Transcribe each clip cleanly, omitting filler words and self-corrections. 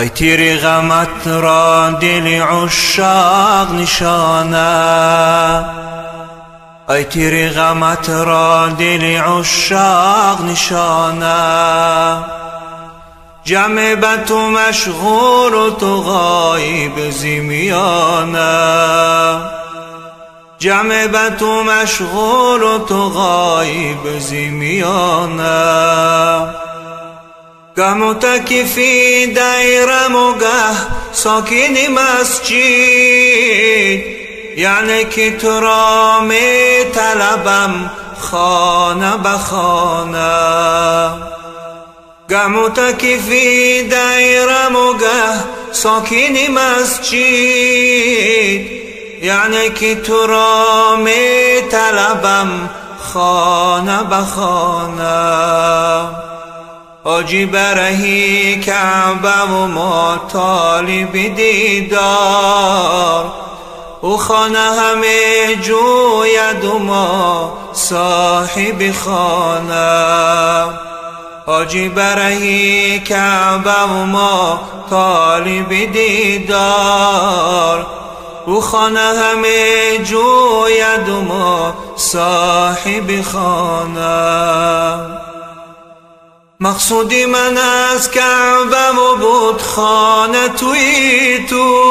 ای تیری غمت را دل عشاق نشانه، ای تیری غمت را دل عشاق نشانه. جمع به تو مشغول و تو غایب زمیانه، جمع به تو مشغول و تو غایب زمیانه. گه متکفی دیرم و گه ساکن مسجد، یعنی که تو را می طلبم خانه به خانه. گه متکفی دیرم و گه ساکن مسجد، یعنی که تو را می طلبم خانه به خانه. حاجی برهی کعبه و ما طالب دیدار، او خانه همه جوید و ما صاحب خانه. حاجی برهی کعبه و ما طالب دیدار، او خانه همه جوید و ما صاحب خانه. مقصود من از کعبه و بود خانه توی تو،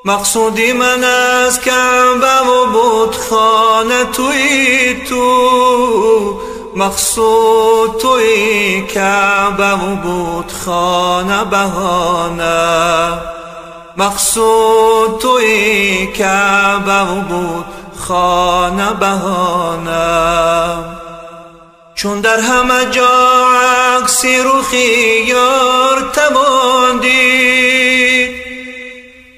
مقصود من از کعبه و بود خانه توی تو. مقصود توی کعبه و بود خانه بهانه، مقصود توی کعبه و بود خانه بهانه. چون در همه جا عکس رخی یار توان دید،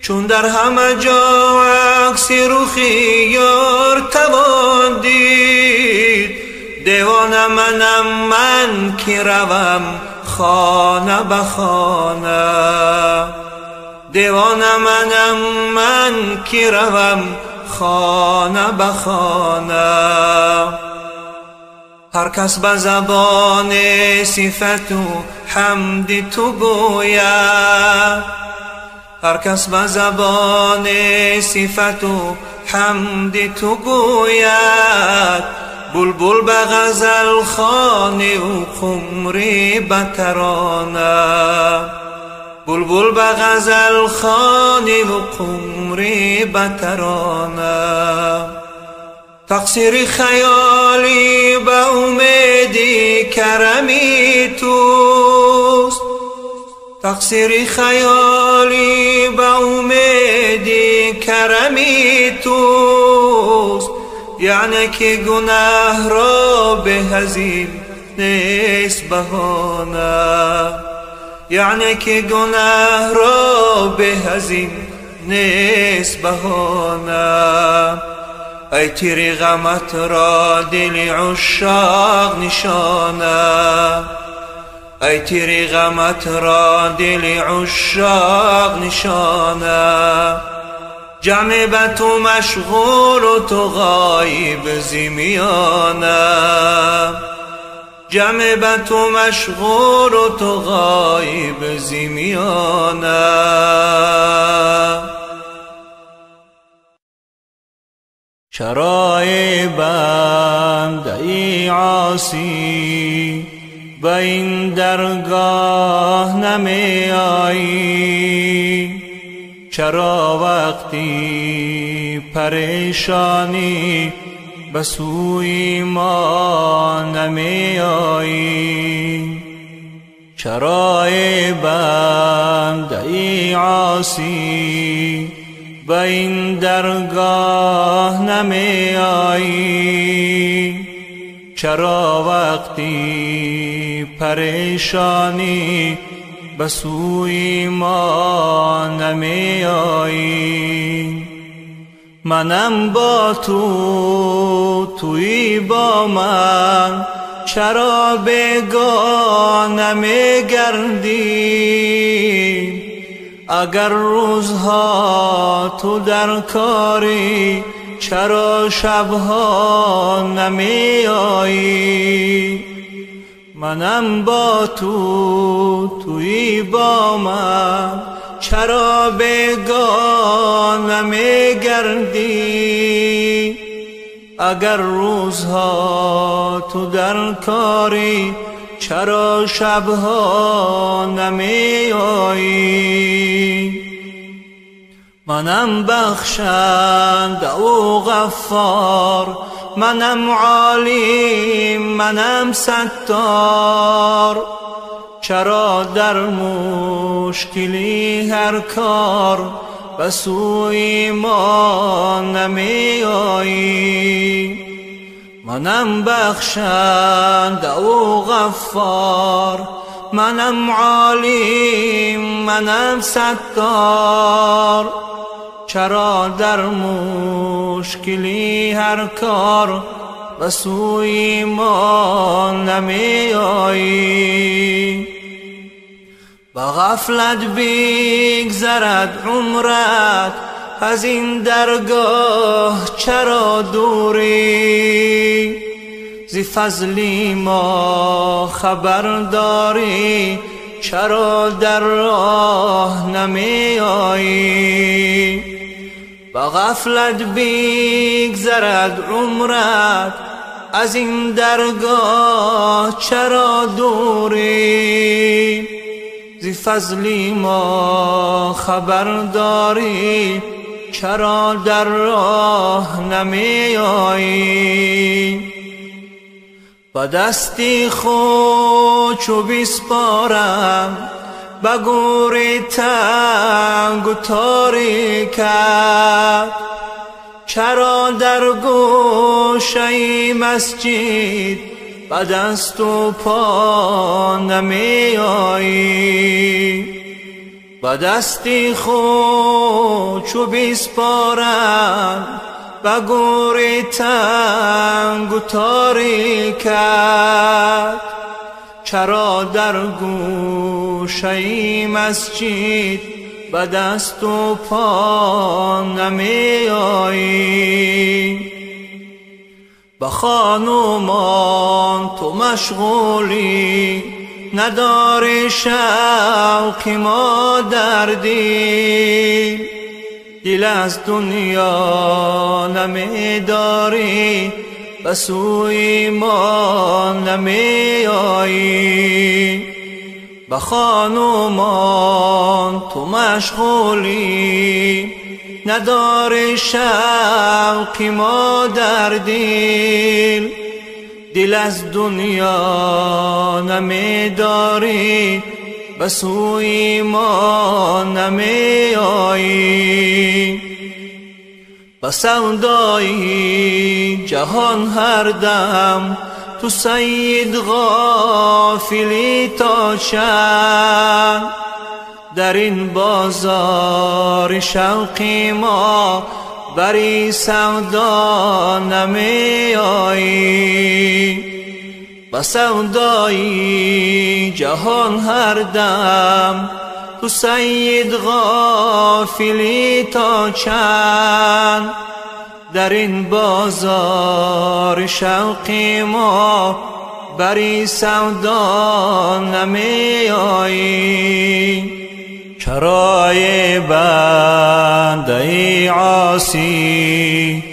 چون در همه جا عکس رخی یار توان دید. دیوانه منم من که روم خانه به خانه، دیوانه منم من که روم خانه به خانه. هر کس به زبان صفت و حمد تو گوید، هر کس به زبان صفت و حمد تو گوید. بلبل به غزل خوانی و قمری به ترانه، بلبل به غزل خوانی و قمری به ترانه. تقصیر خیالی به امیدی کرمی توست، تقصیر خیالی به امیدی کرمی توست. یعنی که گناه را به هزین نیست بهانه، یعنی که گناه را به هزین نیست بهانه. ای تیری غمت را دل عشاق نشانه، ای تیری غمت را دل عشاق نشانه. جمع به تو مشغول و تو غایب زمیانه، جمع به تو مشغول و تو غایب زمیانه. چرای بنده عاصی به این درگاه نمی آیی؟ چرا وقتی پریشانی به سوی ما نمی آیی؟ چرا ای بنده عاصی به این درگاه نمی آیی؟ چرا وقتی پریشانی به سوی ما نمی آیی؟ منم با تو، توی با من، چرا بیگانه می گردی؟ اگر روزها تو در کاری چرا شبها نمی آیی؟ منم با تو، تویی با من، چرا بیگانه میگردی؟ اگر روزها تو در کاری، چرا شبها نمی آیی؟ منم بخشنده و غفار، منم عالیم، منم ستار، چرا در مشکلی هر کار به سوی ما نمی آیی؟ منم بخشنده و غفار، منم عالیم، منم ستار، چرا در مشکلی هر کار به سوی ما نمی آیی؟ به غفلت بگذرد عمرت، از این درگاه چرا دوری؟ ز فضلی ما خبر داری، چرا در راه نمی آیی؟ به غفلت بگذرد عمرت، از این درگاه چرا دوری؟ ز فضلی ما خبر داری، چرا در راه نمی آیی؟ با دستی خود چو بسپارم به گور تنگ و تاریکت، چرا در گوشه مسجد به دست و پا نمی آیی؟ با دستی خود چو بسپارم به گور تنگ و تاریکت، چرا در گوشه مسجد به دست و پا نمی آیی؟ به خانومان تو مشغولی، نداری شوق ما در دل، دل از دنیا نمی داری، به سوی ما نمی آیی؟ به خانومان تو مشغولی، نداری شوق ما در دل، دل از دنیا نمی داری، به سوی ما نمی آیی؟ به سودای جهان هر دم تو سید غافلی تا چند، در این بازار شوق ما بری سودا نمی آیی؟ به سودای جهان هر دم تو سید غافلی تا چند، در این بازار شوق ما بری سودا نمی آیی؟ چرا ای بنده عاصی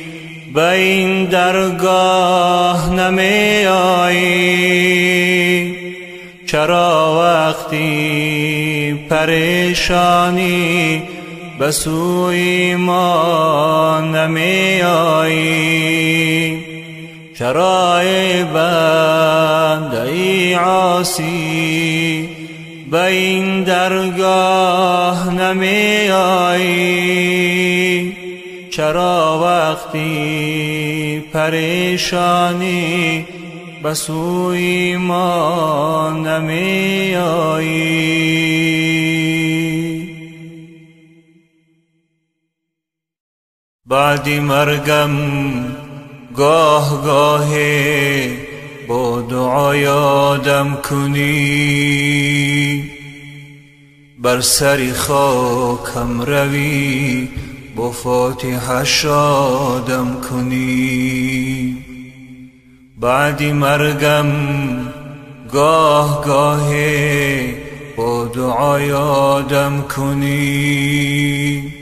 به این درگاه نمی آیی؟ چرا وقتی پریشانی به سوی ما نمی آیی؟ چرا ای بنده عاصی به این درگاه نمی آیی؟ چرا وقتی پریشانی به سوی ما نمی آیی؟ بعد مرگم گاه گاهی با دعا یادم کنی، بر سر خاکم روی با فاتحه شادم کنی. بعد مرگم گاه گاهی با دعا یادم کنی،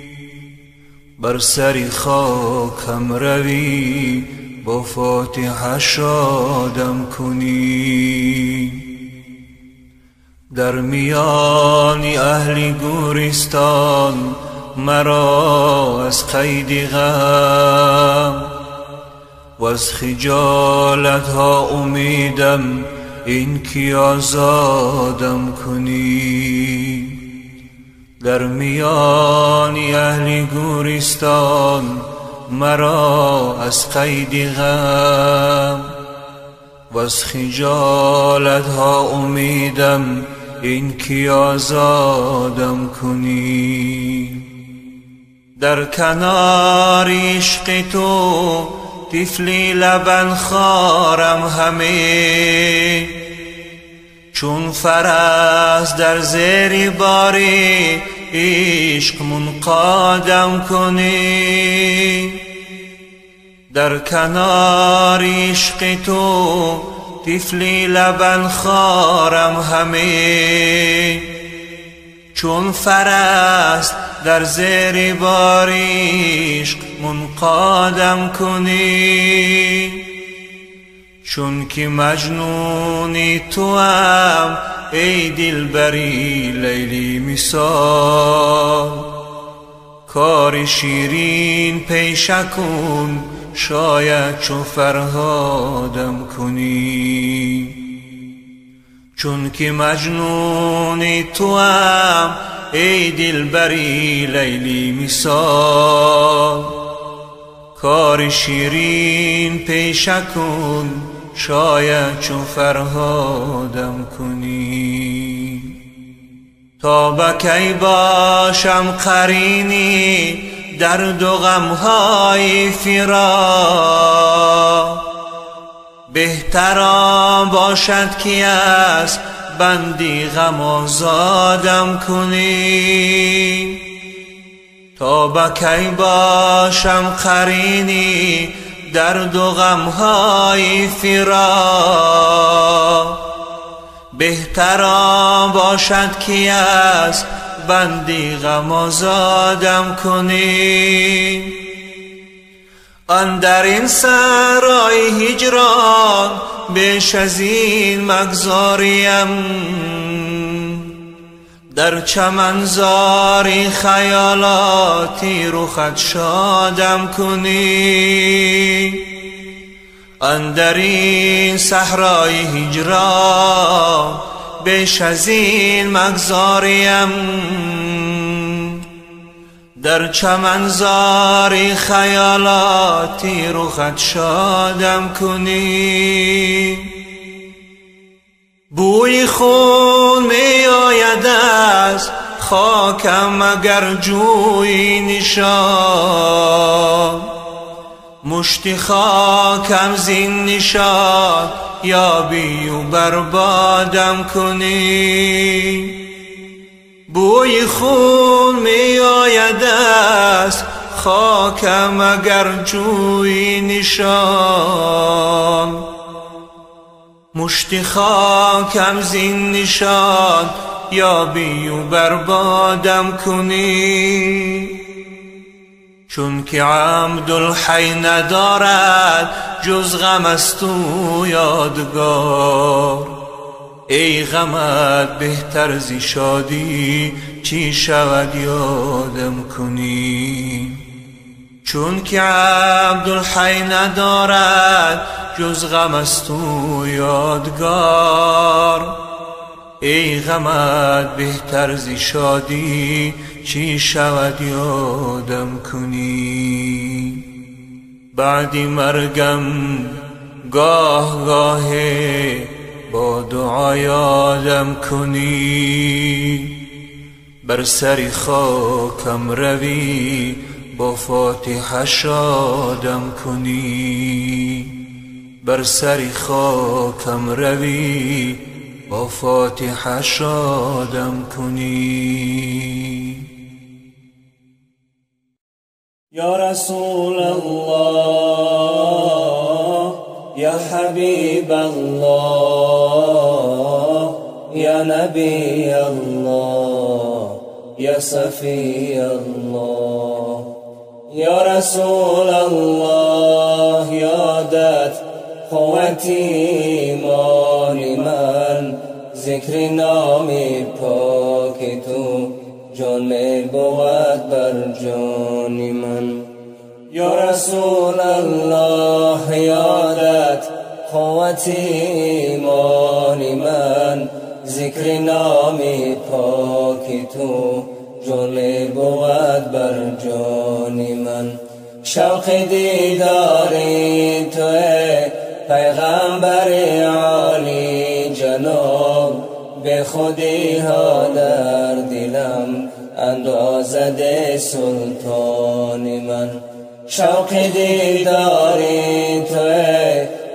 بر سری خاکم روی با فاتحه شادم کنی. در میان اهل گورستان مرا از قید غم و از خجالت ها امیدم این که آزادم کنی. در میان اهل گورستان مرا از قید غم و از خجالت ها امیدم این که آزادم کنی. در کنار عشق تو طفلی لبن خارم همه، چون فرس در زیر باری عشق منقادم کنی. در کنار عشق تو طفلی لبن خارم همه، چون فرس در زیر بار عشق منقادم کنی. چون که مجنونی تو هم ای دلبری لیلی مثال، کار شیرین پیش کن شاید چو فرهادم کنی. چون که مجنونی تو هم ای دلبری لیلی مثال، کار شیرین پیش کن شاید چو فرهادم کنی. تا با کی باشم قرینی درد و غمهای فراق، بهتر باشد که از بندی غم آزادم کنی. تا با کی باشم قرینی درد و غمهای فراق، بهتر باشد که از بندی غم آزادم کنی. اندر این سرای هجران بیش از این مگذاریم، در چمنزاری خیالاتی رخت شادم کنی. اندر این صحرای هجران بیش از این مگذاریم، در چمنزاری خیالاتی رخت شادم کنی. بوی خون می آید از خاکم اگر جوی نشان، مشت خاکم زین نشان یابی و بربادم کنی. بوی خون می آید از خاکم اگر جوی نشان، مشت خاکم زین نشان یابی و بربادم کنی. چون که عبدالحی ندارد جز غم است و یادگار، ای غمت بهتر زی شادی چی شود یادم کنی. چون که عبدالحی ندارد جز غم است و یادگار، ای غمت بهتر زی شادی چی شود یادم کنی. بعدی مرگم گاه گاهی با دعا یادم کنی، بر سری خاکم روی با فاتحه شادم کنی. بر سری خاکم روی با فاتحه شادم کنی. یا رسول الله یا حبیب الله یا نبی الله یا صفی الله یا رسول الله یادت قوت ایمان من ذکر نام پاک تو جان می بود بر جان من یا رسول الله یادت قوت ایمان من ذکر نام پاک تو جان می بود بر جان من شوق دیدار تو پیغمبر عالی جناب به خودی ها در دلم اندازد سلطان من شوق دیدار تو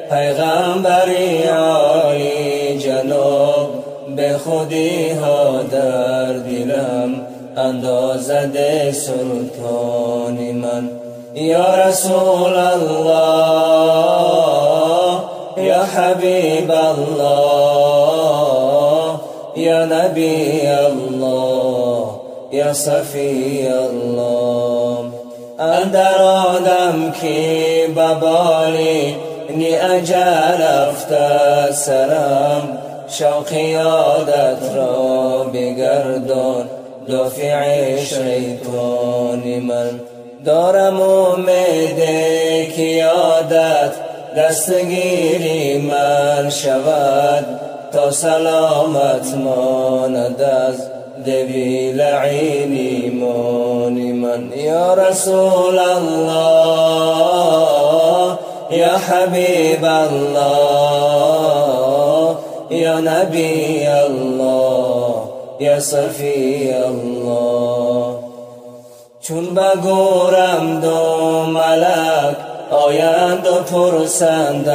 پیغمبر عالی جناب به خودی ها در دلم اندازد سلطان من یا رسول الله یا حبیب الله یا نبی الله یا صفی الله اندر آدم که ببالی نی اجل افته سرم شوق یادت را بگردان دافع شیطان من دارم امید که یادت دستگیری من شود تا سلامت ماند از دبی لعین ایمان من یا رسول الله یا حبیب الله یا نبی الله یا صفی الله چون بگورم دو ملک آیند و پرسند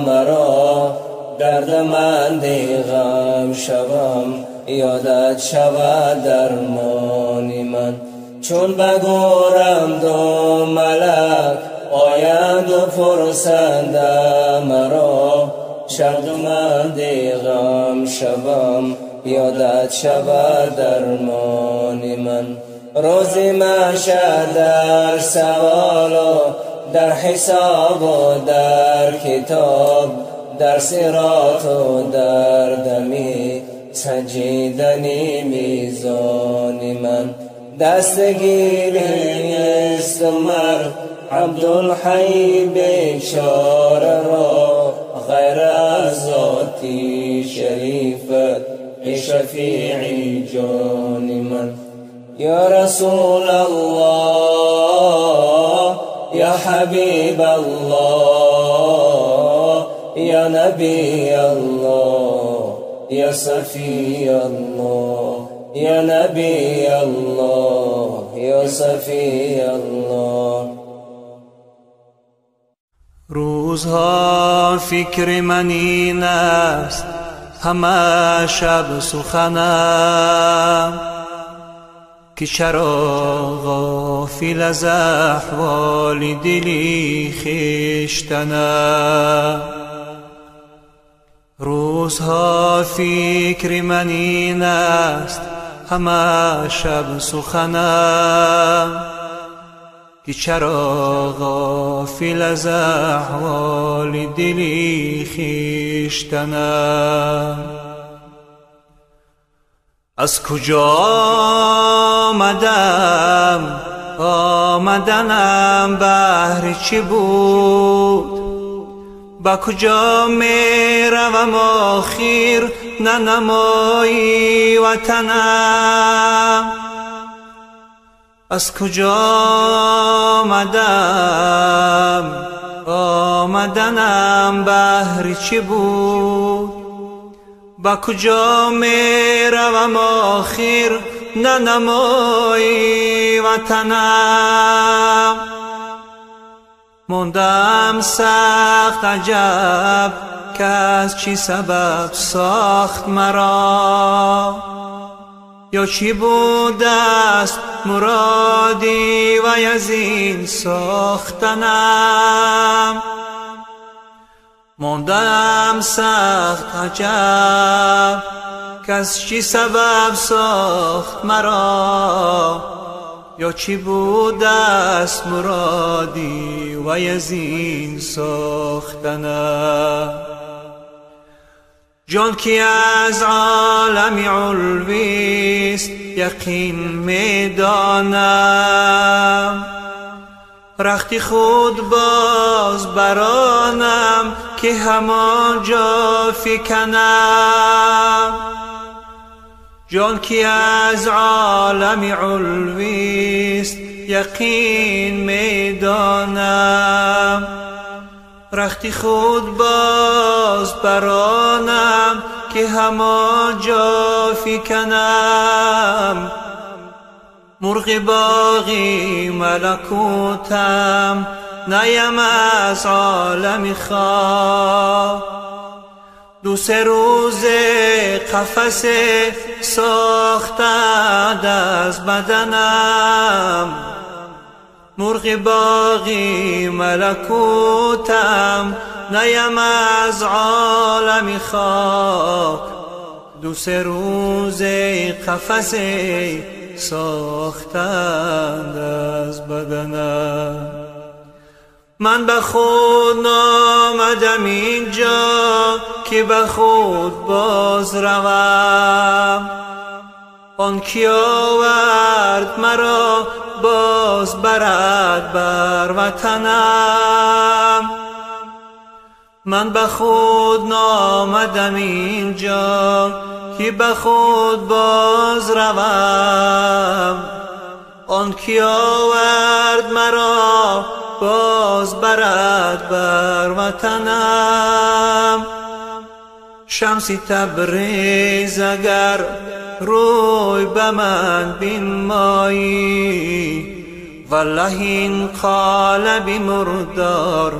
مرا دردمند غم شوم یادت شود درمان من چون بگورم دو ملک آیند و پرسند مرا دردمند غم شوم یادت شود درمان من روزی محشر در سوال و در حساب و در کتاب در صراط و در دمی سنجیدنی میزان من دستگیری است مرد عبدالحی بیچاره را غیر از ذاتی شریفت شفیع جان من یا رسول الله یا حبیب الله یا نبی الله یا صفی الله یا نبی الله یا صفی الله روزها فکر من این است همه شب سخنم که چرا غافل از احوال دلی خویشتنم روزها فکر من این است همه شب سخنم که چرا غافل از احوال دلی خویشتنم از کجا آمدنم بهر چی بود با کجا می روم آخر ننمایی وطنم از کجا آمدنم بهر چی بود با کجا می روم آخر ننمایی وطنم موندم سخت عجب که از چی سبب ساخت مرا یا چی بود است مرادی و از این ساختنم موندم سخت عجب کس چی سبب ساخت مرا، یا چی بود است مرادی و از این ساختنم. جان کی از عالم علویست یقین میدانم، رختی خود باز برانم که همانجا فکنم. جان کی از عالم علویست یقین میدانم، رختی خود باز برانم که همانجا فکنم. مرغ باغی ملکوتم نیم از عالم خواب، دو سه روز قفس ساختند از بدنم. مرغ باغی ملکوتم نیم از عالم خاک، دو سه روز قفس ساختند از بدنم. من به خود نامدم اینجا که به خود باز روم، آن کی آورد مرا باز برد بر وطنم. من به خود نامدم اینجا که به خود باز روم، آن کی آورد مرا باز برد بر وطنم. شمس تبریز اگر روی به من بنمایی، والله این قالب مردار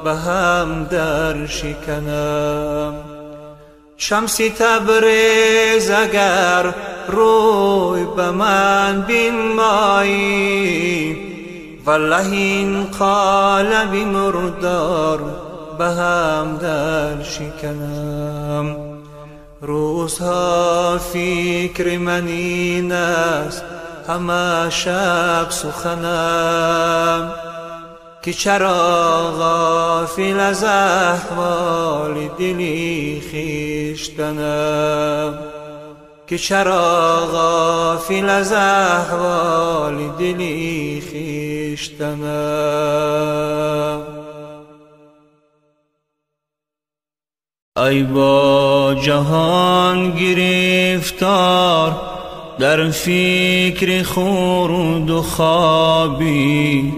به هم در شکنم. شمس تبریز اگر روی به من بنمایی، والله این قالب مردار به هم در شکنم. روزها فکر من این است همه شب سخنم، که چرا غافل از احوال دلی خویشتنم، که چرا غافل از احوال دلی خویشتنم. ای با جهان گرفتار در فکر خورد و خوابی،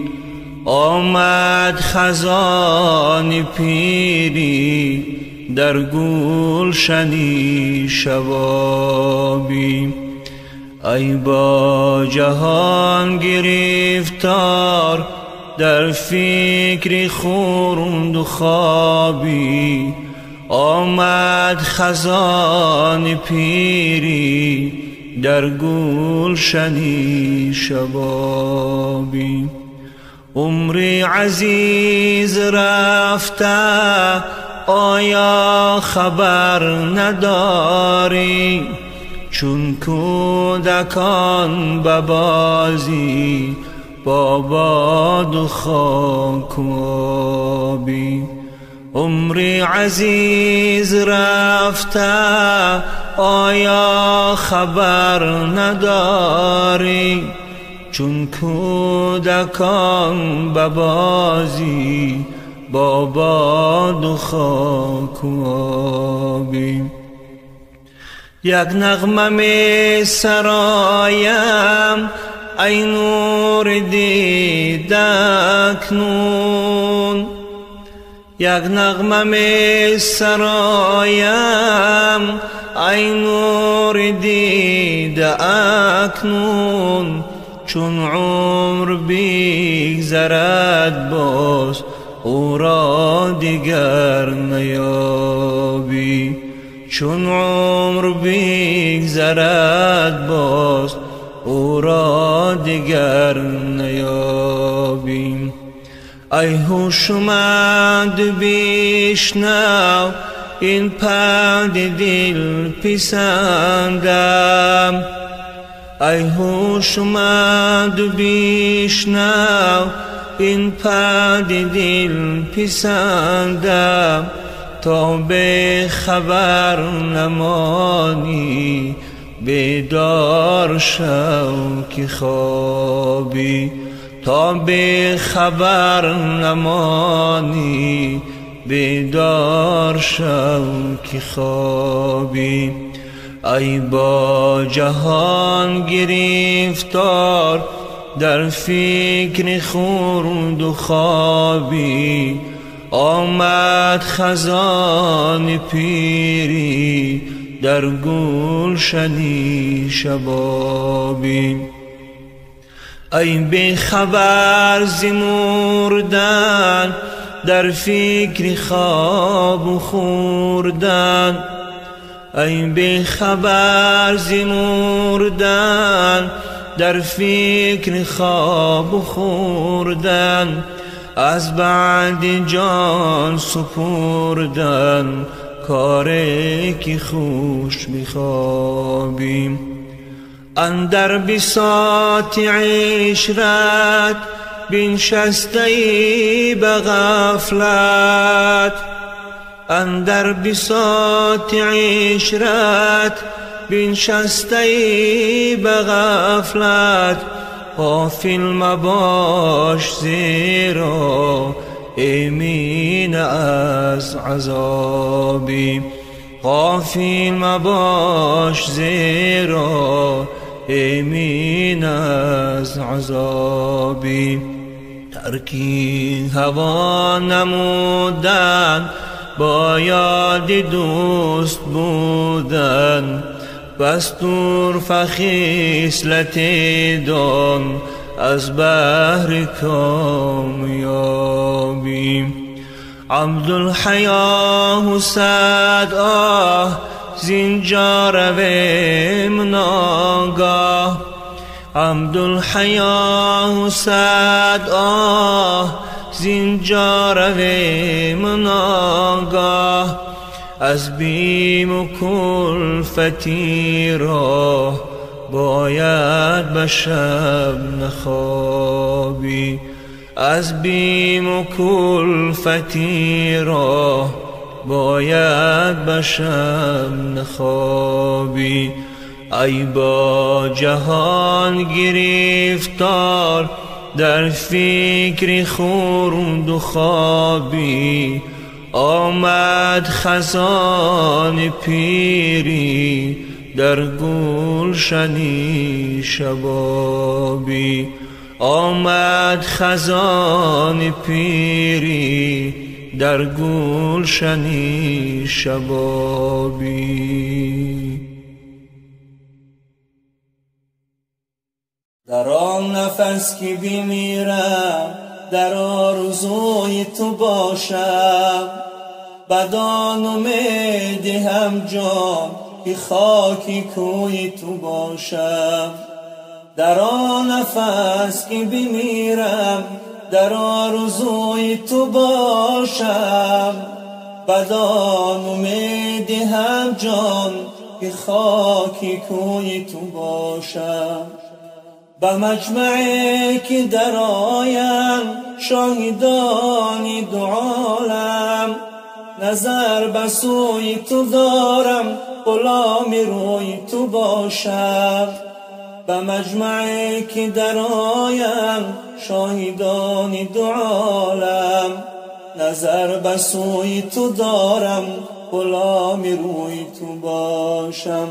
آمد خزان پیری در گلشنی شبابی. ای با جهان گرفتار در فکر خورد و خوابی، آمد خزان پیری در گلشنی شبابی. عمر عزیز رفته آیا خبر نداری، چون کودکان به بازی با باد و خاک و آبی. عمر عزیز رفته آیا خبر نداری، چون کودکان به بازی با باد و خاک و آبی. یک نغمه می سرایم ای نور دیده اکنون، یک نغمه می سرایم ای نور دیده اکنون. چون عمر بگذرد باز او را دیگر نیابی، چون عمر بگذرد باز او را دیگر نیابی. ای هوشمند بشنو این پند دل پسندم. ای هوشمند بشنو این پند دل پسندم. تا به خبر نمانی بیدار شو که خوابی. تا به خبر نمانی بیدار شو که خوابی. ای با جهان گرفتار در فکر خورد و خوابی. آمد خزان پیری در گلشنی شبابی. ای بی خبر ز مردن در فکر خواب و خوردن. ای بی خبر ز مردن در فکر خواب و خوردن. از بعد جان سپردن کاری که خوش بخوابیم. اندر بساط عشرت بنشسته به غفلت. اندر بساط عشرت بنشسته به غفلت. غافل مباش زیرا ایمن از عذابی. غافل مباش زیرا ایمن از عذابی. ترکی هوا نمودن با یاد دوست بودن. بستور فخیصلت دان از بحر کامیابی. عبدالحیا حسد زینجا رویم ناگاه. عبدالحیا حسد زینجا رویم ناگاه. از بیم و کلفتی را باید به شب نخوابی. از بیم و کلفتی را باید به شب نخوابی. ای با جهان گرفتار در فکر خورد و خوابی. آمد خزان پیری در گلشنی شبابی. آمد خزان پیری در گلشنی شبابی. در آن نفس که بمیرم در آرزوی تو باشم. بدان امید هم جان که خاکی کوی تو باشم. در آن نفس که بمیرم در آرزوی تو باشم. بدان امید هم جان که خاکی کوی تو باشم. به مجمعی که در آیم شاهدانی دو عالم. نظر به سوی تو دارم غلام روی تو باشم. به مجمعی که در آیم شاهدانی دو عالم. نظر به سوی تو دارم غلام روی تو باشم.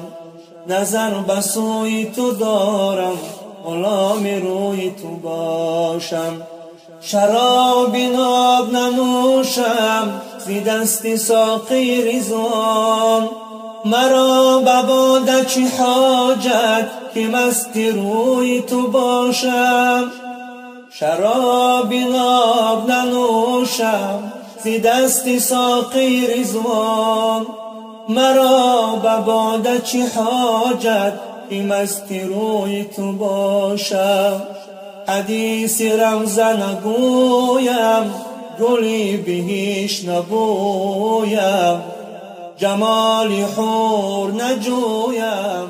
نظر به سوی تو دارم غلام روی تو باشم. شراب ناب ننوشم زی دست ساقی رضوان. مرا بباده چی حاجت که مست روی تو باشم. شراب ناب ننوشم زی دست ساقی رضوان. مرا بباده چی حاجت که مست روی تو باشم. حدیث روزه نگویم گلی بهش نبویم. جمالی حور نجویم